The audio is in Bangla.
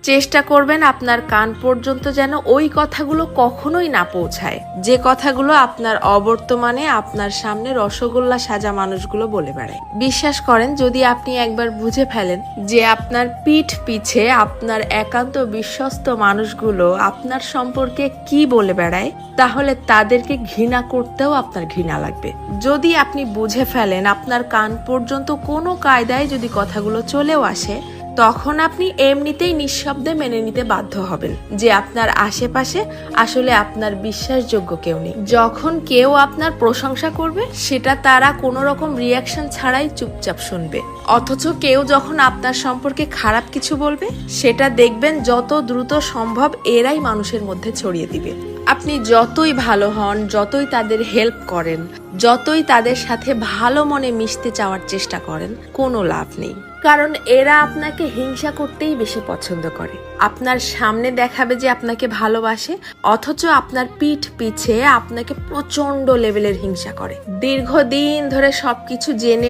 চেষ্টা করবেন আপনার কান পর্যন্ত যেন ওই কথাগুলো কখনোই না পৌঁছায়, যে কথাগুলো আপনার অবর্তমানে আপনার সামনে রসগোল্লা সাজা মানুষগুলো বলে বেড়ায়। বিশ্বাস করেন, যদি আপনি একবার বুঝে ফেলেন যে আপনার পিঠ পিছে আপনার একান্ত বিশ্বস্ত মানুষগুলো আপনার সম্পর্কে কি বলে বেড়ায়, তাহলে তাদেরকে ঘৃণা করতেও আপনার ঘৃণা লাগবে। যদি আপনি বুঝে ফেলেন আপনার কান পর্যন্ত কোনো কায়দায় যদি কথাগুলো চলেও আসে, তখন আপনি এমনিতেই নিঃশব্দে মেনে নিতে বাধ্য হবেন যে আপনার আশেপাশে আসলে আপনার বিশ্বাসযোগ্য কেউ নেই। যখন কেউ আপনার প্রশংসা করবে, সেটা তারা কোনো রকম রিয়াকশন ছাড়াই চুপচাপ শুনবে। অথচ কেউ যখন আপনার সম্পর্কে খারাপ কিছু বলবে, সেটা দেখবেন যত দ্রুত সম্ভব এরাই মানুষের মধ্যে ছড়িয়ে দিবে। আপনি যতই ভালো হন, যতই তাদের হেল্প করেন, যতই তাদের সাথে ভালো মনে মিশতে চাওয়ার চেষ্টা করেন, কোনো লাভ নেই। কারণ এরা আপনাকে হিংসা করতেই বেশি পছন্দ করে। আপনার সামনে দেখাবে যে আপনাকে ভালোবাসে, অথচ আপনার পিঠ পিছে আপনাকে প্রচন্ড লেভেলের হিংসা করে। দীর্ঘদিন ধরে সবকিছু জেনে